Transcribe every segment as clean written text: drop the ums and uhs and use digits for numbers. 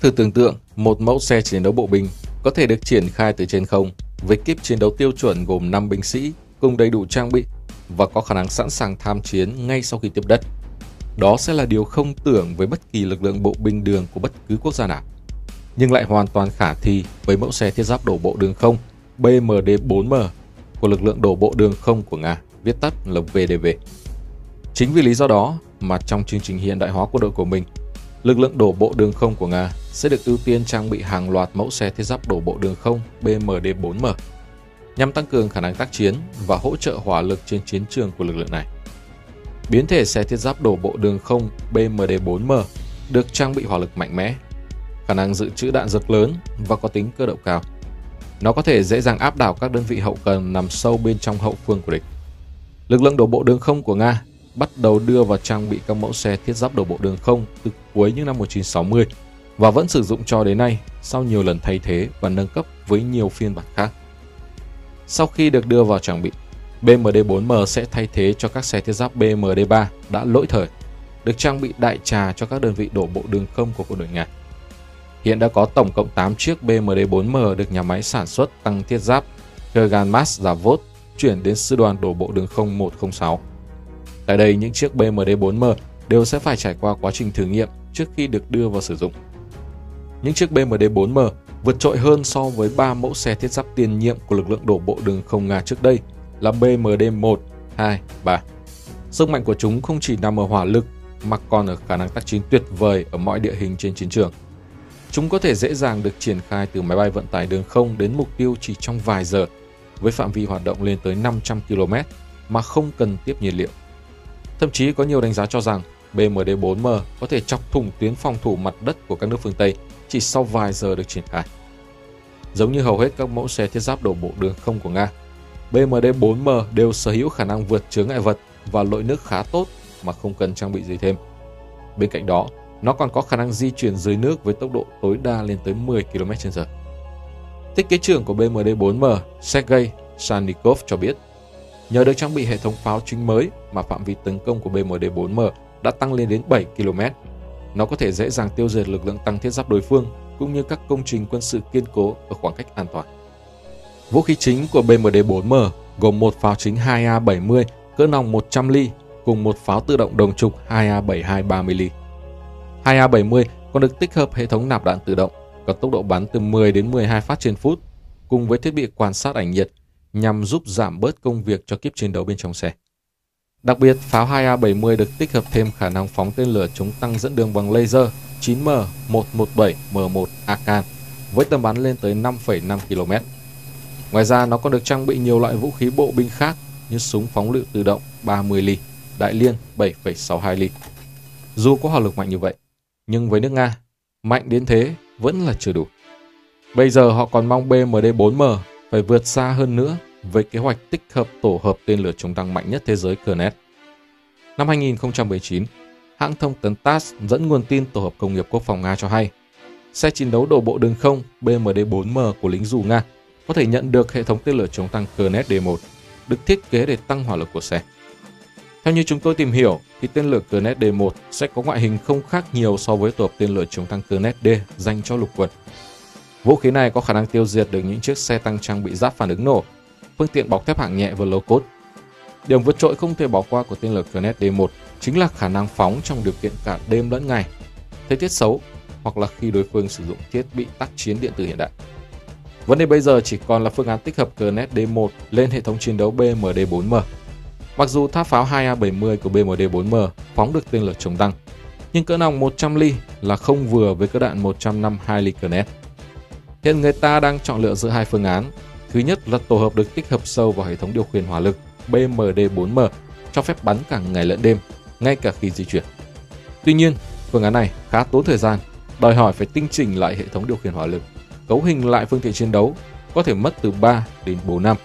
Thử tưởng tượng một mẫu xe chiến đấu bộ binh có thể được triển khai từ trên không với kíp chiến đấu tiêu chuẩn gồm 5 binh sĩ cùng đầy đủ trang bị và có khả năng sẵn sàng tham chiến ngay sau khi tiếp đất. Đó sẽ là điều không tưởng với bất kỳ lực lượng bộ binh đường của bất cứ quốc gia nào, nhưng lại hoàn toàn khả thi với mẫu xe thiết giáp đổ bộ đường không BMD-4M của lực lượng đổ bộ đường không của Nga, viết tắt là VDV. Chính vì lý do đó mà trong chương trình hiện đại hóa quân đội của mình, lực lượng đổ bộ đường không của Nga sẽ được ưu tiên trang bị hàng loạt mẫu xe thiết giáp đổ bộ đường không BMD-4M nhằm tăng cường khả năng tác chiến và hỗ trợ hỏa lực trên chiến trường của lực lượng này. Biến thể xe thiết giáp đổ bộ đường không BMD-4M được trang bị hỏa lực mạnh mẽ, khả năng dự trữ đạn dược lớn và có tính cơ động cao. Nó có thể dễ dàng áp đảo các đơn vị hậu cần nằm sâu bên trong hậu phương của địch. Lực lượng đổ bộ đường không của Nga bắt đầu đưa vào trang bị các mẫu xe thiết giáp đổ bộ đường không từ cuối những năm 1960 và vẫn sử dụng cho đến nay sau nhiều lần thay thế và nâng cấp với nhiều phiên bản khác. Sau khi được đưa vào trang bị, BMD-4M sẽ thay thế cho các xe thiết giáp BMD-3 đã lỗi thời, được trang bị đại trà cho các đơn vị đổ bộ đường không của quân đội Nga. Hiện đã có tổng cộng 8 chiếc BMD-4M được nhà máy sản xuất tăng thiết giáp Kurganmaz Zavod chuyển đến sư đoàn đổ bộ đường không 106. Tại đây, những chiếc BMD-4M đều sẽ phải trải qua quá trình thử nghiệm trước khi được đưa vào sử dụng. Những chiếc BMD-4M vượt trội hơn so với 3 mẫu xe thiết giáp tiền nhiệm của lực lượng đổ bộ đường không Nga trước đây là BMD-1, 2, 3. Sức mạnh của chúng không chỉ nằm ở hỏa lực mà còn ở khả năng tác chiến tuyệt vời ở mọi địa hình trên chiến trường. Chúng có thể dễ dàng được triển khai từ máy bay vận tải đường không đến mục tiêu chỉ trong vài giờ, với phạm vi hoạt động lên tới 500 km mà không cần tiếp nhiên liệu. Thậm chí có nhiều đánh giá cho rằng BMD-4M có thể chọc thủng tuyến phòng thủ mặt đất của các nước phương Tây chỉ sau vài giờ được triển khai. Giống như hầu hết các mẫu xe thiết giáp đổ bộ đường không của Nga, BMD-4M đều sở hữu khả năng vượt chướng ngại vật và lội nước khá tốt mà không cần trang bị gì thêm. Bên cạnh đó, nó còn có khả năng di chuyển dưới nước với tốc độ tối đa lên tới 10 km/h. Thiết kế trưởng của BMD-4M, Sergei Sannikov cho biết, nhờ được trang bị hệ thống pháo chính mới mà phạm vi tấn công của BMD-4M đã tăng lên đến 7 km. Nó có thể dễ dàng tiêu diệt lực lượng tăng thiết giáp đối phương cũng như các công trình quân sự kiên cố ở khoảng cách an toàn. Vũ khí chính của BMD-4M gồm một pháo chính 2A70 cỡ nòng 100 ly cùng một pháo tự động đồng trục 2A72 30 ly. 2A70 còn được tích hợp hệ thống nạp đạn tự động, có tốc độ bắn từ 10 đến 12 phát trên phút, cùng với thiết bị quan sát ảnh nhiệt nhằm giúp giảm bớt công việc cho kíp chiến đấu bên trong xe. Đặc biệt, pháo 2A70 được tích hợp thêm khả năng phóng tên lửa chống tăng dẫn đường bằng laser 9M117M1 Akan với tầm bắn lên tới 5,5 km. Ngoài ra, nó còn được trang bị nhiều loại vũ khí bộ binh khác như súng phóng lựu tự động 30 ly, đại liên 7,62 ly. Dù có hỏa lực mạnh như vậy, nhưng với nước Nga, mạnh đến thế vẫn là chưa đủ. Bây giờ họ còn mong BMD-4M phải vượt xa hơn nữa với kế hoạch tích hợp tổ hợp tên lửa chống tăng mạnh nhất thế giới Kurnet. Năm 2019, hãng thông tấn TASS dẫn nguồn tin tổ hợp công nghiệp quốc phòng Nga cho hay, xe chiến đấu đổ bộ đường không BMD-4M của lính dù Nga có thể nhận được hệ thống tên lửa chống tăng Kurnet D1, được thiết kế để tăng hỏa lực của xe. Theo như chúng tôi tìm hiểu, thì tên lửa Kurnet D1 sẽ có ngoại hình không khác nhiều so với tổ hợp tên lửa chống tăng Kurnet D dành cho lục quân. Vũ khí này có khả năng tiêu diệt được những chiếc xe tăng trang bị giáp phản ứng nổ, phương tiện bọc thép hạng nhẹ và low cost. Điểm vượt trội không thể bỏ qua của tên lửa Kurnet D1 chính là khả năng phóng trong điều kiện cả đêm lẫn ngày, thời tiết xấu hoặc là khi đối phương sử dụng thiết bị tác chiến điện tử hiện đại. Vấn đề bây giờ chỉ còn là phương án tích hợp Kurnet D1 lên hệ thống chiến đấu BMD-4M. Mặc dù tháp pháo 2A70 của BMD-4M phóng được tên lửa chống tăng, nhưng cỡ nòng 100 ly là không vừa với cỡ đạn 152 ly Kurnet. Hiện người ta đang chọn lựa giữa hai phương án. Thứ nhất là tổ hợp được tích hợp sâu vào hệ thống điều khiển hỏa lực BMD-4M, cho phép bắn cả ngày lẫn đêm, ngay cả khi di chuyển. Tuy nhiên, phương án này khá tốn thời gian, đòi hỏi phải tinh chỉnh lại hệ thống điều khiển hỏa lực, cấu hình lại phương tiện chiến đấu, có thể mất từ 3 đến 4 năm.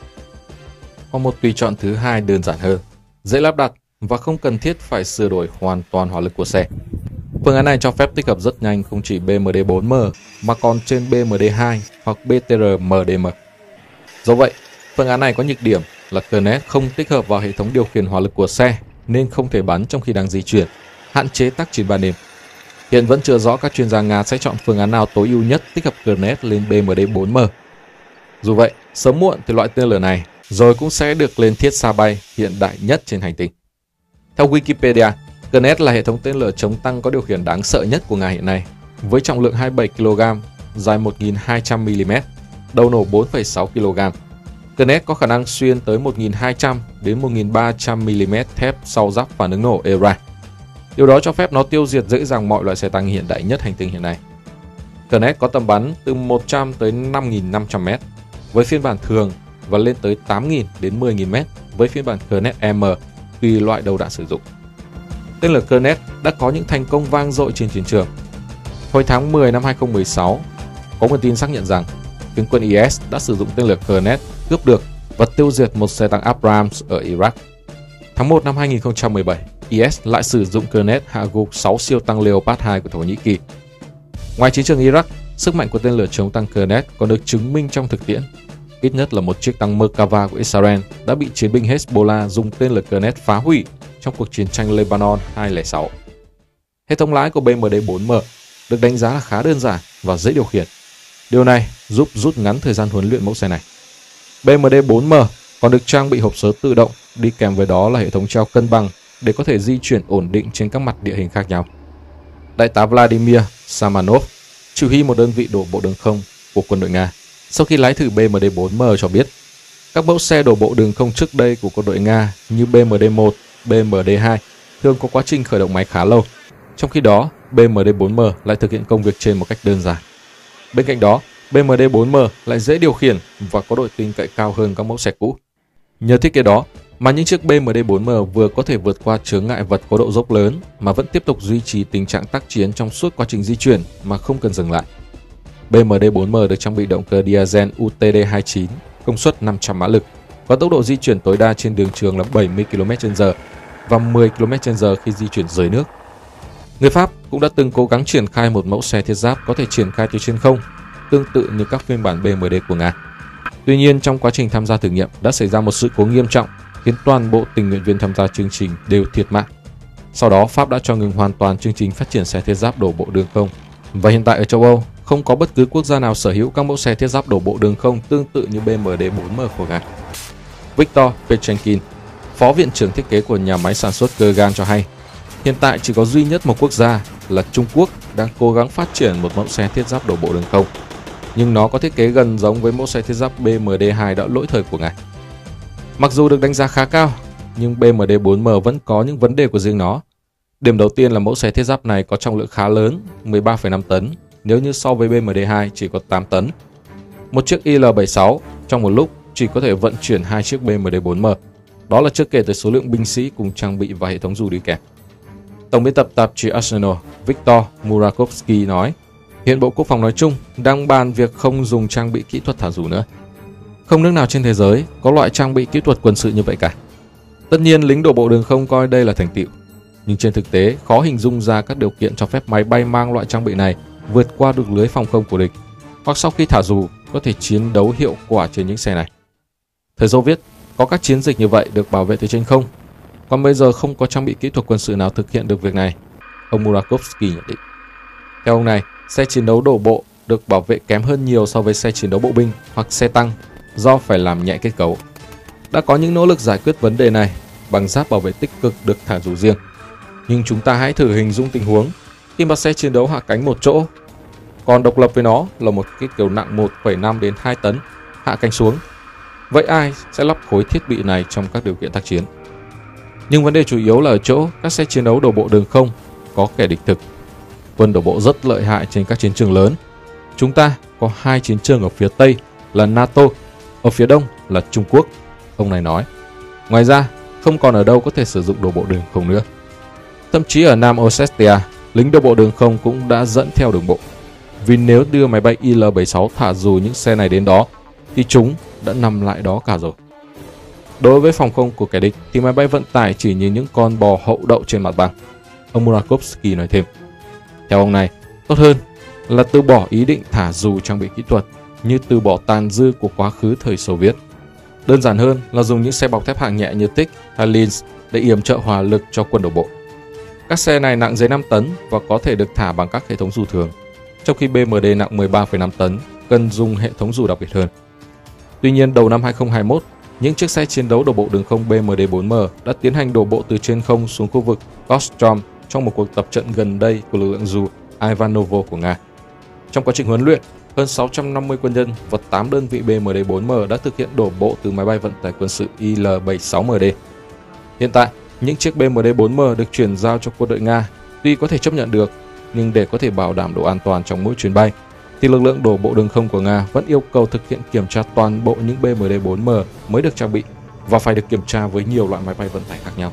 Còn một tùy chọn thứ hai đơn giản hơn, dễ lắp đặt và không cần thiết phải sửa đổi hoàn toàn hỏa lực của xe. Phương án này cho phép tích hợp rất nhanh không chỉ BMD-4M mà còn trên BMD-2 hoặc BTR-MDM. Do vậy, phương án này có nhược điểm là Kurnet không tích hợp vào hệ thống điều khiển hỏa lực của xe nên không thể bắn trong khi đang di chuyển, hạn chế tác chiến ban đêm. Hiện vẫn chưa rõ các chuyên gia Nga sẽ chọn phương án nào tối ưu nhất tích hợp Kurnets lên BMD-4M. Dù vậy, sớm muộn thì loại tên lửa này rồi cũng sẽ được lên thiết xa bay hiện đại nhất trên hành tinh. Theo Wikipedia, Kurnet là hệ thống tên lửa chống tăng có điều khiển đáng sợ nhất của Nga hiện nay, với trọng lượng 27 kg, dài 1.200 mm, đầu nổ 4,6 kg. Kurnet có khả năng xuyên tới 1.200 đến 1.300 mm thép sau giáp phản ứng nổ ERA. Điều đó cho phép nó tiêu diệt dễ dàng mọi loại xe tăng hiện đại nhất hành tinh hiện nay. Kurnet có tầm bắn từ 100 tới 5.500 m với phiên bản thường và lên tới 8.000 đến 10.000 m với phiên bản Kurnet M tùy loại đầu đạn sử dụng. Tên lửa Kurnet đã có những thành công vang dội trên chiến trường. Hồi tháng 10 năm 2016, có nguồn tin xác nhận rằng phiến quân IS đã sử dụng tên lửa Kurnet cướp được và tiêu diệt một xe tăng Abrams ở Iraq. Tháng 1 năm 2017, IS lại sử dụng Kurnet hạ gục 6 siêu tăng Leopard 2 của Thổ Nhĩ Kỳ. Ngoài chiến trường Iraq, sức mạnh của tên lửa chống tăng Kurnet còn được chứng minh trong thực tiễn. Ít nhất là một chiếc tăng Merkava của Israel đã bị chiến binh Hezbollah dùng tên lửa Kurnet phá hủy trong cuộc chiến tranh Lebanon 2006. Hệ thống lái của BMD-4M được đánh giá là khá đơn giản và dễ điều khiển. Điều này giúp rút ngắn thời gian huấn luyện mẫu xe này. BMD-4M còn được trang bị hộp số tự động, đi kèm với đó là hệ thống treo cân bằng để có thể di chuyển ổn định trên các mặt địa hình khác nhau. Đại tá Vladimir Samanov, chỉ huy một đơn vị đổ bộ đường không của quân đội Nga, sau khi lái thử BMD-4M cho biết, các mẫu xe đổ bộ đường không trước đây của quân đội Nga như BMD-1, BMD-2 thường có quá trình khởi động máy khá lâu, trong khi đó BMD-4M lại thực hiện công việc trên một cách đơn giản. Bên cạnh đó, BMD-4M lại dễ điều khiển và có độ tin cậy cao hơn các mẫu xe cũ. Nhờ thiết kế đó mà những chiếc BMD-4M vừa có thể vượt qua chướng ngại vật có độ dốc lớn mà vẫn tiếp tục duy trì tình trạng tác chiến trong suốt quá trình di chuyển mà không cần dừng lại. BMD-4M được trang bị động cơ diesel UTD-29, công suất 500 mã lực, có tốc độ di chuyển tối đa trên đường trường là 70 km/h và 10 km/h khi di chuyển dưới nước. Người Pháp cũng đã từng cố gắng triển khai một mẫu xe thiết giáp có thể triển khai từ trên không, tương tự như các phiên bản BMD của Nga. Tuy nhiên, trong quá trình tham gia thử nghiệm đã xảy ra một sự cố nghiêm trọng khiến toàn bộ tình nguyện viên tham gia chương trình đều thiệt mạng. Sau đó, Pháp đã cho ngừng hoàn toàn chương trình phát triển xe thiết giáp đổ bộ đường không. Và hiện tại ở châu Âu, không có bất cứ quốc gia nào sở hữu các mẫu xe thiết giáp đổ bộ đường không tương tự như BMD-4M của Nga. Viktor Petrenkin, phó viện trưởng thiết kế của nhà máy sản xuất Kurgan cho hay, hiện tại chỉ có duy nhất một quốc gia là Trung Quốc đang cố gắng phát triển một mẫu xe thiết giáp đổ bộ đường không, nhưng nó có thiết kế gần giống với mẫu xe thiết giáp BMD-2 đã lỗi thời của ngài. Mặc dù được đánh giá khá cao, nhưng BMD-4M vẫn có những vấn đề của riêng nó. Điểm đầu tiên là mẫu xe thiết giáp này có trọng lượng khá lớn, 13,5 tấn, nếu như so với BMD-2 chỉ có 8 tấn. Một chiếc Il-76 trong một lúc chỉ có thể vận chuyển 2 chiếc BMD-4M. Đó là chưa kể tới số lượng binh sĩ cùng trang bị và hệ thống dù đi kèm. Tổng biên tập tạp chí Arsenal Viktor Murakovsky nói, hiện Bộ Quốc phòng nói chung đang bàn việc không dùng trang bị kỹ thuật thả dù nữa. Không nước nào trên thế giới có loại trang bị kỹ thuật quân sự như vậy cả. Tất nhiên lính đổ bộ đường không coi đây là thành tựu, nhưng trên thực tế khó hình dung ra các điều kiện cho phép máy bay mang loại trang bị này vượt qua được lưới phòng không của địch, hoặc sau khi thả dù có thể chiến đấu hiệu quả trên những xe này. Thời Xô Viết có các chiến dịch như vậy được bảo vệ từ trên không, còn bây giờ không có trang bị kỹ thuật quân sự nào thực hiện được việc này, ông Murakovsky nhận định. Theo ông này, xe chiến đấu đổ bộ được bảo vệ kém hơn nhiều so với xe chiến đấu bộ binh hoặc xe tăng do phải làm nhẹ kết cấu. Đã có những nỗ lực giải quyết vấn đề này bằng giáp bảo vệ tích cực được thả dù riêng. Nhưng chúng ta hãy thử hình dung tình huống khi mà xe chiến đấu hạ cánh một chỗ, còn độc lập với nó là một cái kiểu nặng 1,5 đến 2 tấn hạ cánh xuống. Vậy ai sẽ lắp khối thiết bị này trong các điều kiện tác chiến? Nhưng vấn đề chủ yếu là ở chỗ các xe chiến đấu đổ bộ đường không có kẻ địch thực. Quân đổ bộ rất lợi hại trên các chiến trường lớn. Chúng ta có 2 chiến trường ở phía Tây là NATO, ở phía Đông là Trung Quốc, ông này nói. Ngoài ra, không còn ở đâu có thể sử dụng đổ bộ đường không nữa. Thậm chí ở Nam Ossetia, lính đổ bộ đường không cũng đã dẫn theo đường bộ. Vì nếu đưa máy bay Il-76 thả dù những xe này đến đó, thì chúng đã nằm lại đó cả rồi. Đối với phòng không của kẻ địch thì máy bay vận tải chỉ như những con bò hậu đậu trên mặt bằng, ông Murakovsky nói thêm. Theo ông này, tốt hơn là từ bỏ ý định thả dù trang bị kỹ thuật như từ bỏ tàn dư của quá khứ thời Xô Viết. Đơn giản hơn là dùng những xe bọc thép hạng nhẹ như Tyk hay Linz để yểm trợ hỏa lực cho quân đổ bộ. Các xe này nặng dưới 5 tấn và có thể được thả bằng các hệ thống dù thường, trong khi BMD nặng 13,5 tấn cần dùng hệ thống dù đặc biệt hơn. Tuy nhiên, đầu năm 2021, những chiếc xe chiến đấu đổ bộ đường không BMD-4M đã tiến hành đổ bộ từ trên không xuống khu vực Kostrom trong một cuộc tập trận gần đây của lực lượng dù Ivanovo của Nga. Trong quá trình huấn luyện, hơn 650 quân nhân và 8 đơn vị BMD-4M đã thực hiện đổ bộ từ máy bay vận tải quân sự Il-76MD. Hiện tại, những chiếc BMD-4M được chuyển giao cho quân đội Nga tuy có thể chấp nhận được, nhưng để có thể bảo đảm độ an toàn trong mỗi chuyến bay, thì lực lượng đổ bộ đường không của Nga vẫn yêu cầu thực hiện kiểm tra toàn bộ những BMD-4M mới được trang bị và phải được kiểm tra với nhiều loại máy bay vận tải khác nhau.